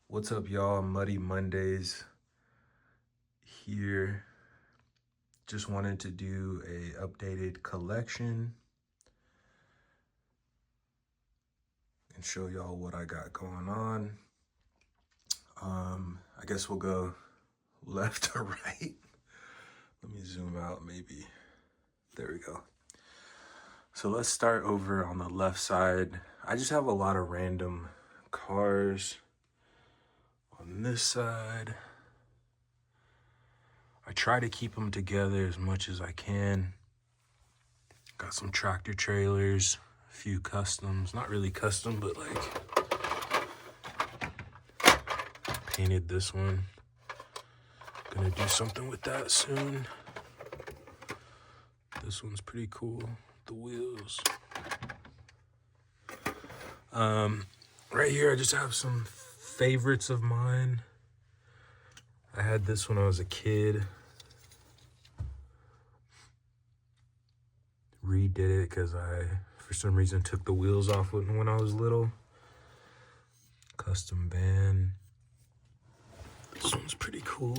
What's up, y'all? Muddy Mondays here. Just wanted to do a updated collection and show y'all what I got going on. I guess we'll go left to right. Let me zoom out maybe. There we go. So let's start over on the left side. I just have a lot of random cars on this side. I try to keep them together as much as I can. Got some tractor trailers, a few customs, not really custom, but like painted this one. Gonna do something with that soon. This one's pretty cool, the wheels. Right here I just have some favorites of mine. I had this when I was a kid. Redid it because I, for some reason, took the wheels off when I was little. Custom van. This one's pretty cool.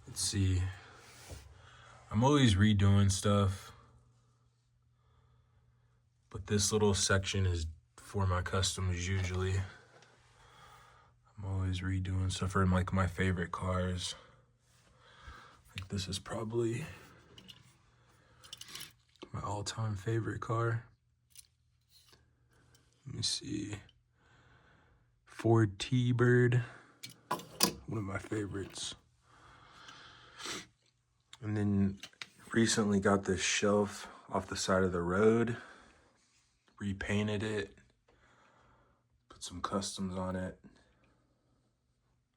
Let's see. I'm always redoing stuff, but this little section is for my customs usually. I'm always redoing stuff for like my favorite cars. Like this is probably my all-time favorite car. Let me see. Ford T-Bird, one of my favorites. And then recently got this shelf off the side of the road, repainted it, put some customs on it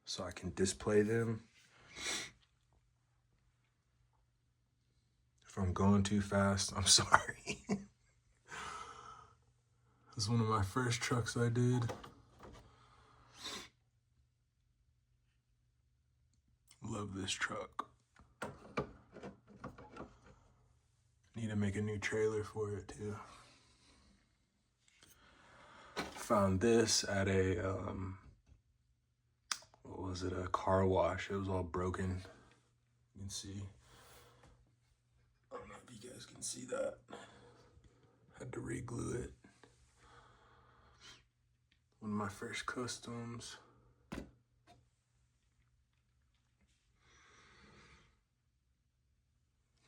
so I can display them. If I'm going too fast, I'm sorry. This is one of my first trucks I did. Love this truck. Need to make a new trailer for it too. Found this at a, what was it, a car wash. It was all broken. You can see. I don't know if you guys can see that. Had to re-glue it. One of my first customs. Let's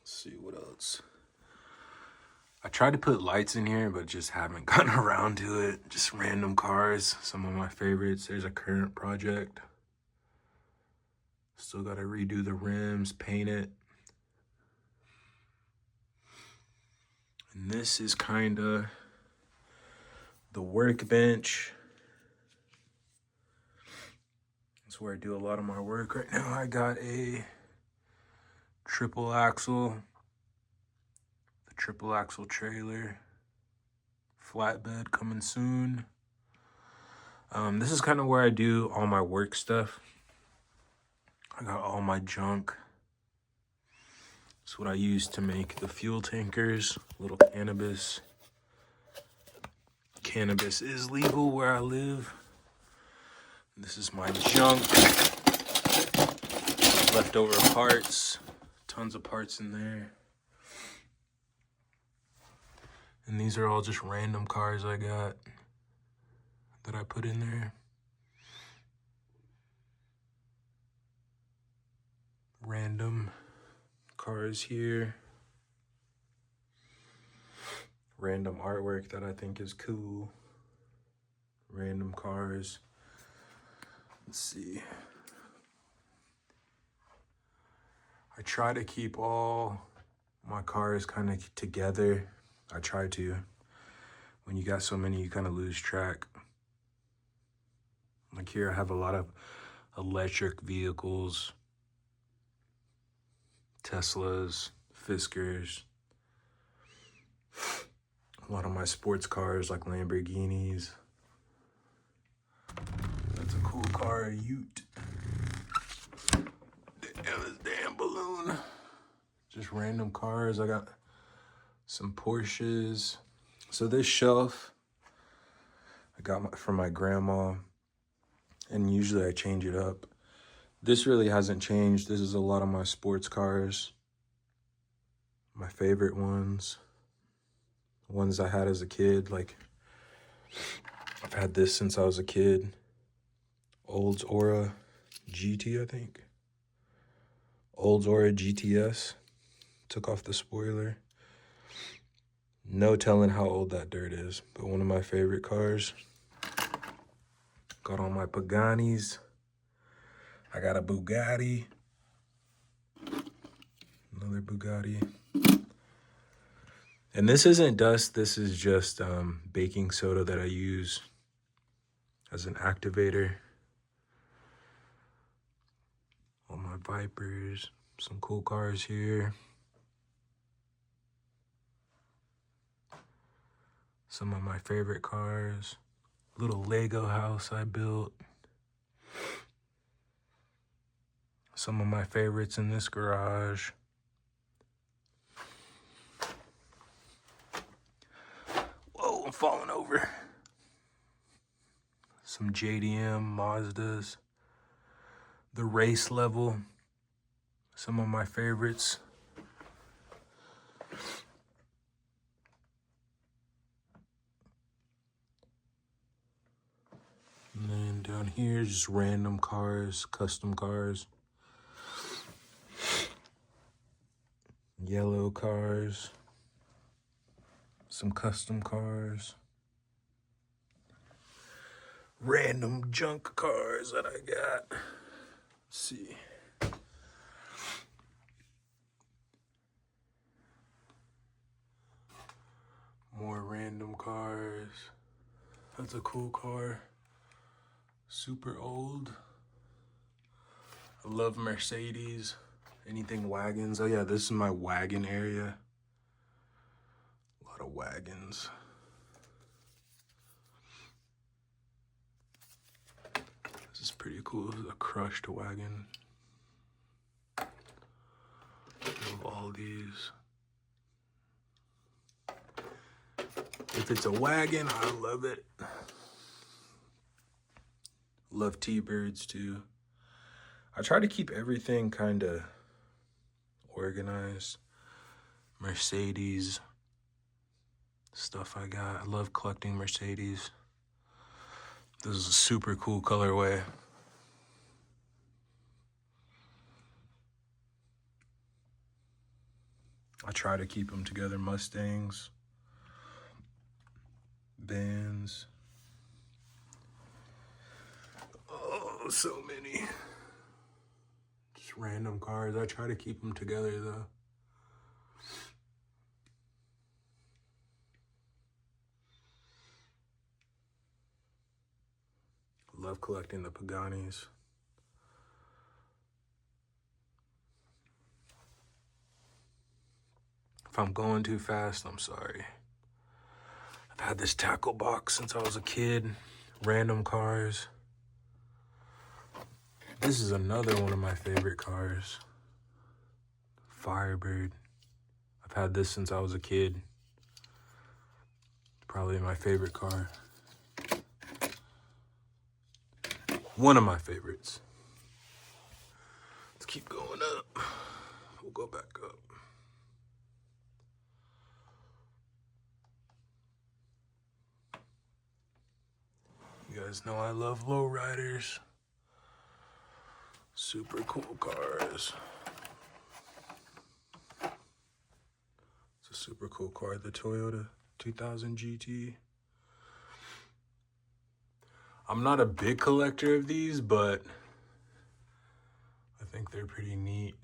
see what else. I tried to put lights in here, but just haven't gotten around to it. Just random cars, some of my favorites. There's a current project. Still gotta redo the rims, paint it. And this is kinda the workbench. That's where I do a lot of my work right now. I got a triple axle trailer, flatbed coming soon. This is kind of where I do all my work stuff. I got all my junk. It's what I use to make the fuel tankers, little cannabis. Cannabis is legal where I live. This is my junk. Leftover parts, tons of parts in there. And these are all just random cars I got that I put in there. Random cars here. Random artwork that I think is cool. Random cars. Let's see. I try to keep all my cars kind of together. I try to. When you got so many, you kind of lose track. Like here, I have a lot of electric vehicles, Teslas, Fiskars. A lot of my sports cars, like Lamborghinis. That's a cool car, a Ute. Damn, this damn balloon. Just random cars. I got some Porsches. So this shelf I got from my grandma, and usually I change it up. This really hasn't changed. This is a lot of my sports cars, my favorite ones I had as a kid. Like, I've had this since I was a kid. Olds Aura GT, I think. Olds Aura GTS. Took off the spoiler. No telling how old that dirt is, but one of my favorite cars. Got all my Paganis. I got a Bugatti. Another Bugatti. And this isn't dust, this is just baking soda that I use as an activator. All my Vipers, some cool cars here. Some of my favorite cars. Little Lego house I built. Some of my favorites in this garage. Whoa, I'm falling over. Some JDM Mazdas. The race level. Some of my favorites. And then down here, just random cars, custom cars. Yellow cars. Some custom cars. Random junk cars that I got. Let's see. More random cars. That's a cool car. Super old. I love Mercedes. Anything wagons. Oh yeah, this is my wagon area. A lot of wagons. This is pretty cool. This is a crushed wagon. Love all these. If it's a wagon, I love it. Love T-Birds too. I try to keep everything kind of organized. Mercedes stuff I got. I love collecting Mercedes. This is a super cool colorway. I try to keep them together. Mustangs, Benz. Oh, so many. Just random cars. I try to keep them together though. Love collecting the Paganis. If I'm going too fast, I'm sorry. I've had this tackle box since I was a kid. Random cars. This is another one of my favorite cars. Firebird. I've had this since I was a kid. Probably my favorite car. One of my favorites. Let's keep going up. We'll go back up. You guys know I love lowriders. Super cool cars. It's a super cool car, the Toyota 2000 GT. I'm not a big collector of these, but I think they're pretty neat.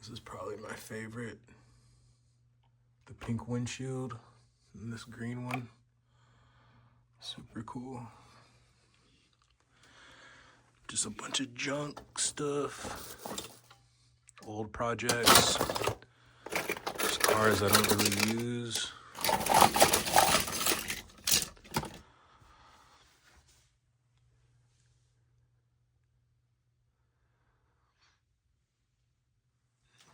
This is probably my favorite. The pink windshield and this green one. Super cool. Just a bunch of junk stuff. Old projects. Just cars I don't really use.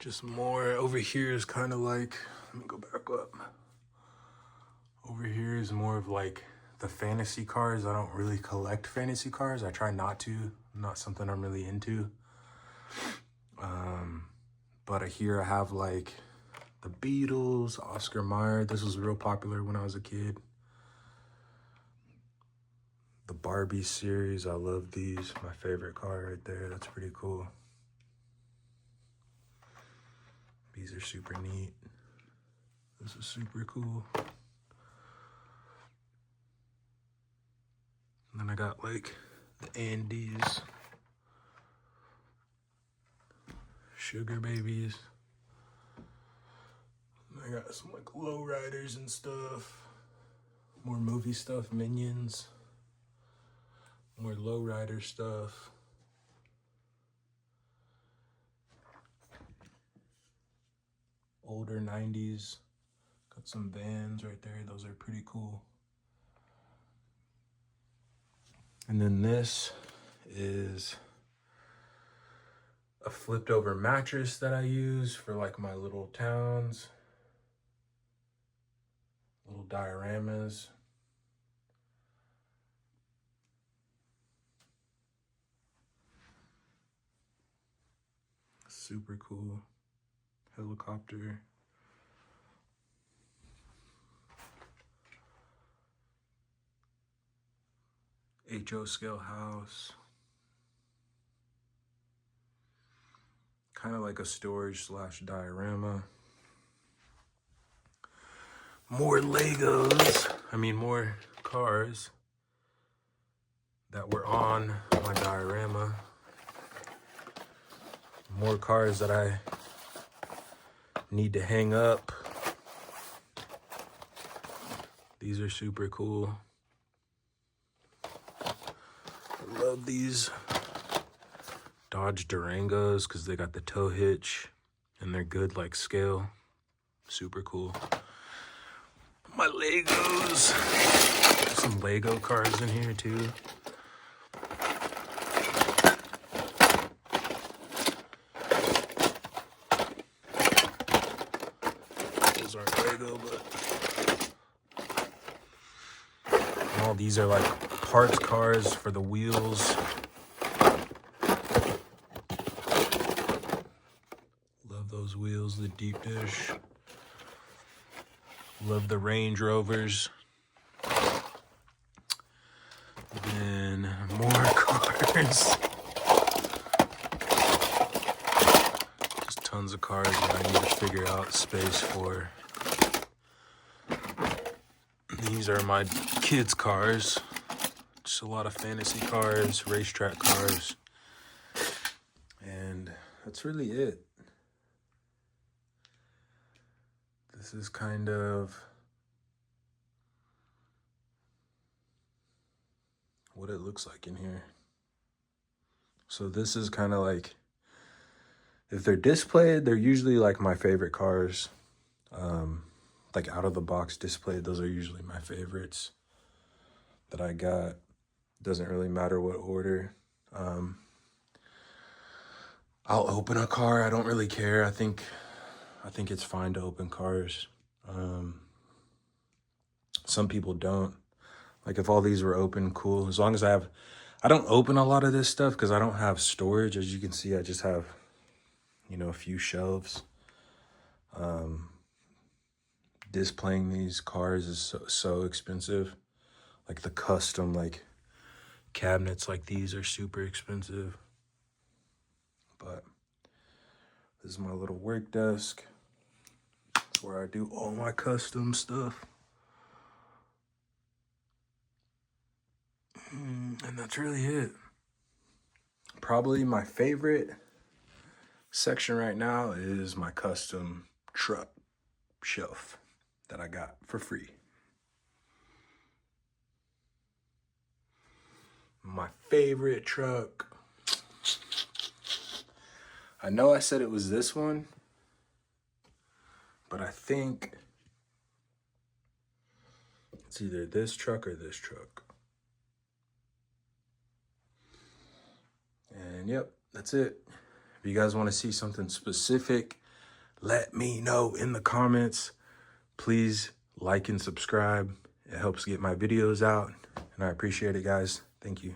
Just more. Over here is kind of like, let me go back up. Over here is more of like the fantasy cars. I don't really collect fantasy cars. I try not to. Not something I'm really into. But here I have like the Beatles, Oscar Mayer. This was real popular when I was a kid. The Barbie series, I love these. My favorite car right there. That's pretty cool. These are super neat. This is super cool. And then I got like the Andes. Sugar babies. I got some like lowriders and stuff. More movie stuff, Minions. More lowrider stuff. Older 90s. Got some Vans right there. Those are pretty cool. And then this is a flipped over mattress that I use for like my little towns. Little dioramas. Super cool. Helicopter. HO scale house. Kind of like a storage slash diorama. More Legos. I mean, more cars that were on my diorama. More cars that I need to hang up. These are super cool. I love these Dodge Durangos because they got the tow hitch and they're good like scale. Super cool. My Legos. Some Lego cars in here too. Those aren't Lego, but all these are like parts cars for the wheels. Love those wheels, the deep dish. Love the Range Rovers. Then more cars. Just tons of cars that I need to figure out space for. These are my kids' cars. Just a lot of fantasy cars, racetrack cars. And that's really it. This is kind of what it looks like in here. So this is kind of like, if they're displayed, they're usually like my favorite cars. Like out of the box displayed, those are usually my favorites that I got. Doesn't really matter what order. I'll open a car. I don't really care. I think it's fine to open cars. Some people don't. Like if all these were open, cool. As long as I don't open a lot of this stuff because I don't have storage. As you can see, I just have, a few shelves. Displaying these cars is so expensive. Like the custom like cabinets like these are super expensive. But this is my little work desk. It's where I do all my custom stuff. And that's really it. Probably my favorite section right now is my custom truck shelf that I got for free. My favorite truck. I know I said it was this one, but I think it's either this truck or this truck. And yep, that's it. If you guys want to see something specific, let me know in the comments. Please like and subscribe. It helps get my videos out, and I appreciate it, guys. Thank you.